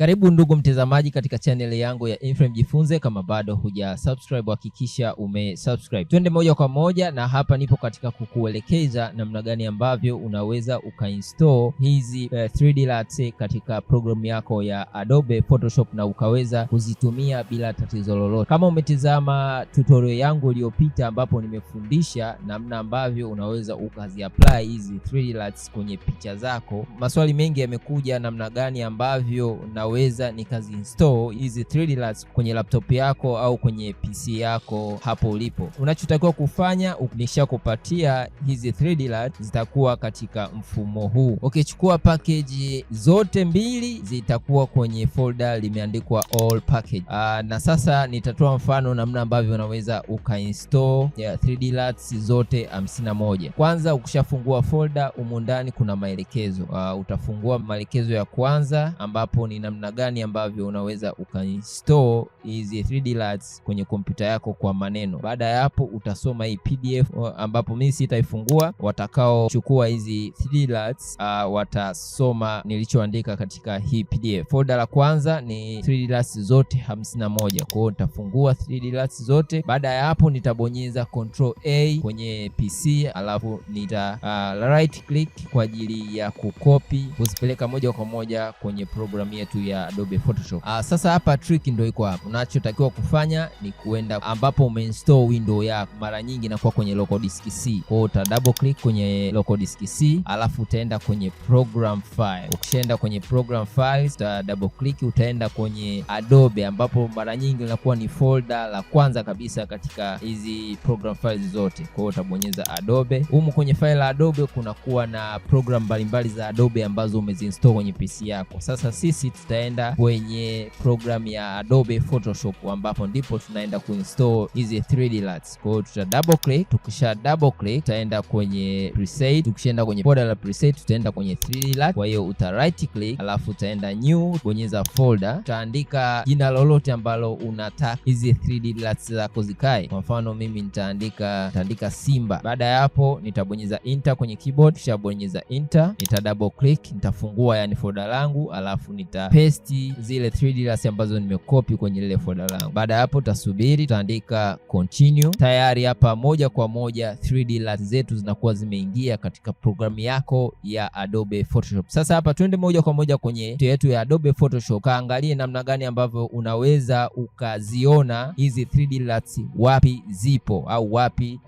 Karibu ndugu mtazamaji katika channel yangu ya Inframe Jifunze. Kama bado huja subscribe, hakikisha umesubscribe. Twende moja kwa moja, na hapa nipo katika kukuelekeza namna gani ambavyo unaweza ukainstall hizi 3D Luts katika programu yako ya Adobe Photoshop na ukaweza kuzitumia bila tatizo lolote. Kama umetizama tutorial yangu iliyopita ambapo nimefundisha namna ambavyo unaweza ukaziapply hizi 3D Luts kwenye picha zako, maswali mengi yamekuja namna gani ambavyo naweza nikazinstall hizi 3D Luts kwenye laptop yako au kwenye PC yako hapo ulipo. Unachotakiwa kufanya, ukishakupatia hizi 3D Luts zitakuwa katika mfumo huu. Ukichukua package zote mbili zitakuwa kwenye folder limeandikwa all package. Na sasa nitatoa mfano namna ambavyo unaweza ukainstall 3D Luts zote 51. Kwanza ukishafungua folder, humu ndani kuna maelekezo. Utafungua maelekezo ya kwanza ambapo ni namna gani ambavyo unaweza ukainstall hizi 3D Luts kwenye kompyuta yako kwa maneno. Baada ya hapo utasoma hii PDF ambapo mimi sitaifungua. Watakao chukua hizi 3D Luts watasoma nilichoandika katika hii PDF. Folder la kwanza ni 3D Luts zote 51. Kwa hiyo nitafungua 3D Luts zote. Baada ya hapo nitabonyeza Control A kwenye PC, alafu nita right click kwa ajili ya kukopi kuzipeleka moja kwa moja kwenye programu yetu ya Adobe Photoshop. Sasa hapa trick ndio iko hapa. Unachotakiwa kufanya ni kuenda ambapo umeinstall window yako. Mara nyingi inakuwa kwenye local disk C. Kwa hiyo uta double click kwenye local disk C, alafu utaenda kwenye program file. Ukishaenda kwenye program files, uta double click, utaenda kwenye Adobe ambapo mara nyingi inakuwa ni folder la kwanza kabisa katika hizi program files zote. Kwa hiyo utabonyeza Adobe. Humu kwenye file la Adobe kunakuwa na program mbalimbali za Adobe ambazo umezinstall kwenye PC yako. Sasa sisi tutaenda kwenye program ya Adobe Photoshop ambapo ndipo tunaenda kuinstall hizi 3D Luts. Kwa hiyo tuta double click. Tukisha double click tutaenda kwenye preset. Tukishaenda kwenye folder la preset tutaenda kwenye 3D Lut. Kwa hiyo uta right click, alafu utaenda new, bonyeza folder, utaandika jina lolote ambalo unataka hizi 3D Luts zako zikae. Kwa mfano mimi nitaandika Simba. Baada ya hapo nitabonyeza enter kwenye keyboard. Kisha bonyeza enter, nita double click, nitafungua yani folder langu, alafu nita paste zile 3D Luts ambazo nimekopi kwenye ile folder langu. Baada ya hapo utasubiri, utaandika continue. Tayari hapa moja kwa moja 3D Luts zetu zinakuwa zimeingia katika programu yako ya Adobe Photoshop. Sasa hapa twende moja kwa moja kwenye yetu ya Adobe Photoshop, kaangalie namna gani ambavyo unaweza ukaziona hizi 3D Luts wapi zipo au wapi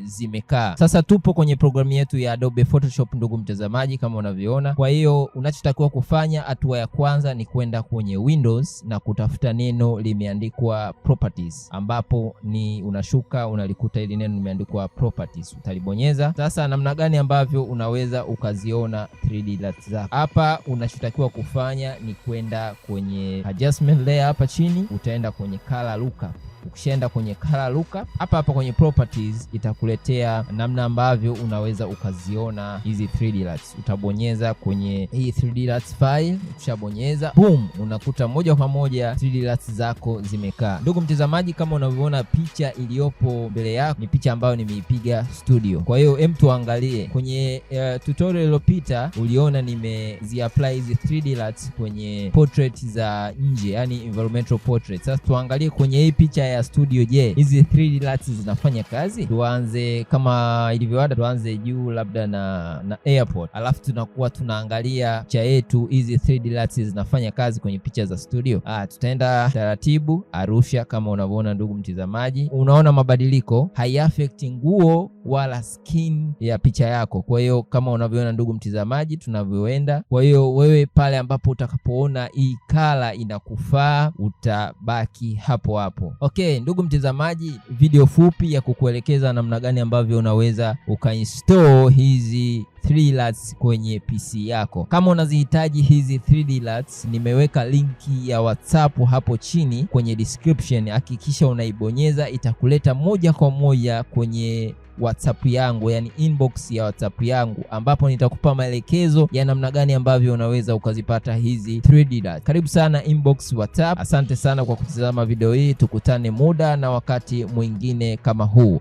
zimekaa. Sasa tupo kwenye programu yetu ya Adobe Photoshop ndugu mtazamaji, kama unavyoona. Kwa hiyo unachotakiwa kufanya, hatua ya kwanza ni kwenda kwenye Windows na kutafuta neno limeandikwa properties, ambapo ni unashuka unalikuta ile neno limeandikwa properties, utalibonyeza. Sasa namna gani ambavyo unaweza ukaziona 3D Luts zako? Hapa unachotakiwa kufanya ni kwenda kwenye adjustment layer hapa chini, utaenda kwenye color lookup. Ukishaenda kwenye color lookup, hapa kwenye properties itakuletea namna ambavyo unaweza ukaziona hizi 3D Luts. Utabonyeza kwenye hii 3D Luts file. Ukishabonyeza, boom, unakuta moja kwa moja 3D Luts zako zimekaa. Ndugu mtazamaji, kama unavyoona picha iliyopo mbele yako ni picha ambayo nimeipiga studio. Kwa hiyo tuangalie kwenye tutorial iliyopita, uliona nimeziapply hizi 3D Luts kwenye portrait za nje, yani environmental portrait. Sasa tuangalie kwenye hii picha ya studio, je, hizi 3D Luts zinafanya kazi? Tuanze kama ilivyoada, tuanze juu labda na airport, alafu tunakuwa tunaangalia picha yetu hizi 3D Luts zinafanya kazi kwenye picha za studio. Tutaenda taratibu Arusha. Kama unavyoona ndugu mtazamaji, unaona mabadiliko, haiaffect nguo wala skin ya picha yako. Kwa hiyo kama unavyoona ndugu mtazamaji tunavyoenda. Kwa hiyo wewe pale ambapo utakapoona hii color inakufaa utabaki hapo hapo. Okay, ndugu mtazamaji, video fupi ya kukuelekeza namna gani ambavyo unaweza ukainstall hizi 3D Luts kwenye PC yako. Kama unazihitaji hizi 3D Luts, nimeweka linki ya WhatsApp hapo chini kwenye description. Hakikisha unaibonyeza, itakuleta moja kwa moja kwenye WhatsApp yangu, yani inbox ya WhatsApp yangu, ambapo nitakupa maelekezo ya namna gani ambavyo unaweza ukazipata hizi 3D Luts. Karibu sana inbox WhatsApp. Asante sana kwa kutazama video hii. Tukutane muda na wakati mwingine kama huu.